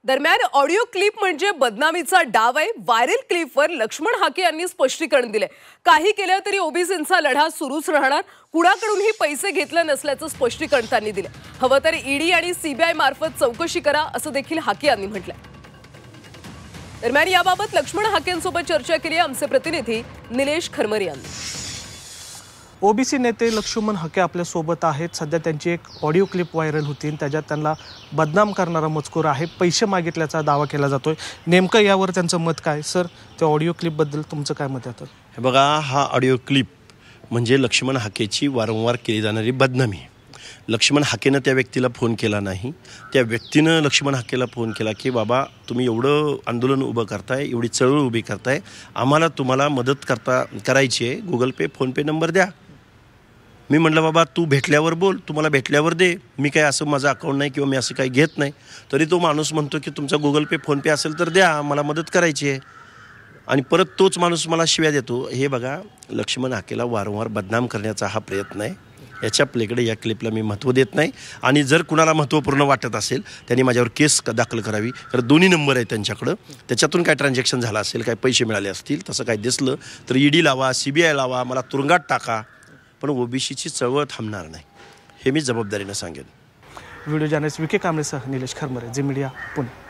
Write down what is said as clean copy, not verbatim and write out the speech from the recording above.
दरम्यान audio clip म्हणजे बदनामीचा डाव आहे। व्हायरल क्लिपवर लक्ष्मण हाके यांनी स्पष्टीकरण दिले। काही केलं तरी ओबीसींचा लढा सुरूच राहणार, कुणाकडूनही पैसे घेतले नसल्याचं स्पष्टीकरण त्यांनी दिले। हवं तर ईडी आणि सीबीआय मार्फत चौकशी करा असं देखील हाके यांनी म्हटलंय। दरम्यान याबाबत लक्ष्मण हाकेंसोबत चर्चा केली आमचे प्रतिनिधी निलेश खरमरे यांनी। ओबीसी नेते लक्ष्मण हाके आपल्या सोबत आहेत। सध्या त्यांची एक ऑडिओ क्लिप व्हायरल होती, त्याच्यात त्यांना बदनाम करणारा मजकूर आहे, पैसे मागितल्याचा दावा केला जातोय। नेमकं यावर त्यांचं मत काय? सर, त्या ऑडिओ क्लिपबद्दल तुमचं काय मत आहे? हे बघा, हा ऑडिओ क्लिप म्हणजे लक्ष्मण हाकेची वारंवार केली जाणारी बदनामी। लक्ष्मण हाकेनं त्या व्यक्तीला फोन केला नाही, त्या व्यक्तीनं लक्ष्मण हाकेला फोन केला की बाबा तुम्ही एवढं आंदोलन उभं करताय, एवढी चळवळ उभी करताय, आम्हाला तुम्हाला मदत करायची आहे, गुगल पे फोनपे नंबर द्या। मी म्हटलं बाबा तू भेटल्यावर बोल, तुम्हाला भेटल्यावर दे, मी काय असं माझं अकाउंट नाही किंवा मी असं काही घेत नाही। तरी तो माणूस म्हणतो की तुमचा गुगल पे फोनपे असेल तर द्या, मला मदत करायची आहे। आणि परत तोच माणूस मला शिव्या देतो। हे बघा, लक्ष्मण हाकेला वारंवार बदनाम करण्याचा हा प्रयत्न आहे। याच्या पलीकडे या क्लिपला मी महत्त्व देत नाही। आणि जर कुणाला महत्त्वपूर्ण वाटत असेल त्यांनी माझ्यावर केस दाखल करावी, कारण दोन्ही नंबर आहे त्यांच्याकडं, त्याच्यातून काय ट्रान्झॅक्शन झालं असेल, काय पैसे मिळाले असतील, तसं काय दिसलं तर ईडी लावा, सीबीआय लावा, मला तुरुंगात टाका, पण ओबीसीची चळवळ थांबणार नाही, हे मी जबाबदारीनं सांगेन। व्हिडिओ जर्नलिस्ट विके कांबळेसह निलेश खरमरे, झी मीडिया, पुणे।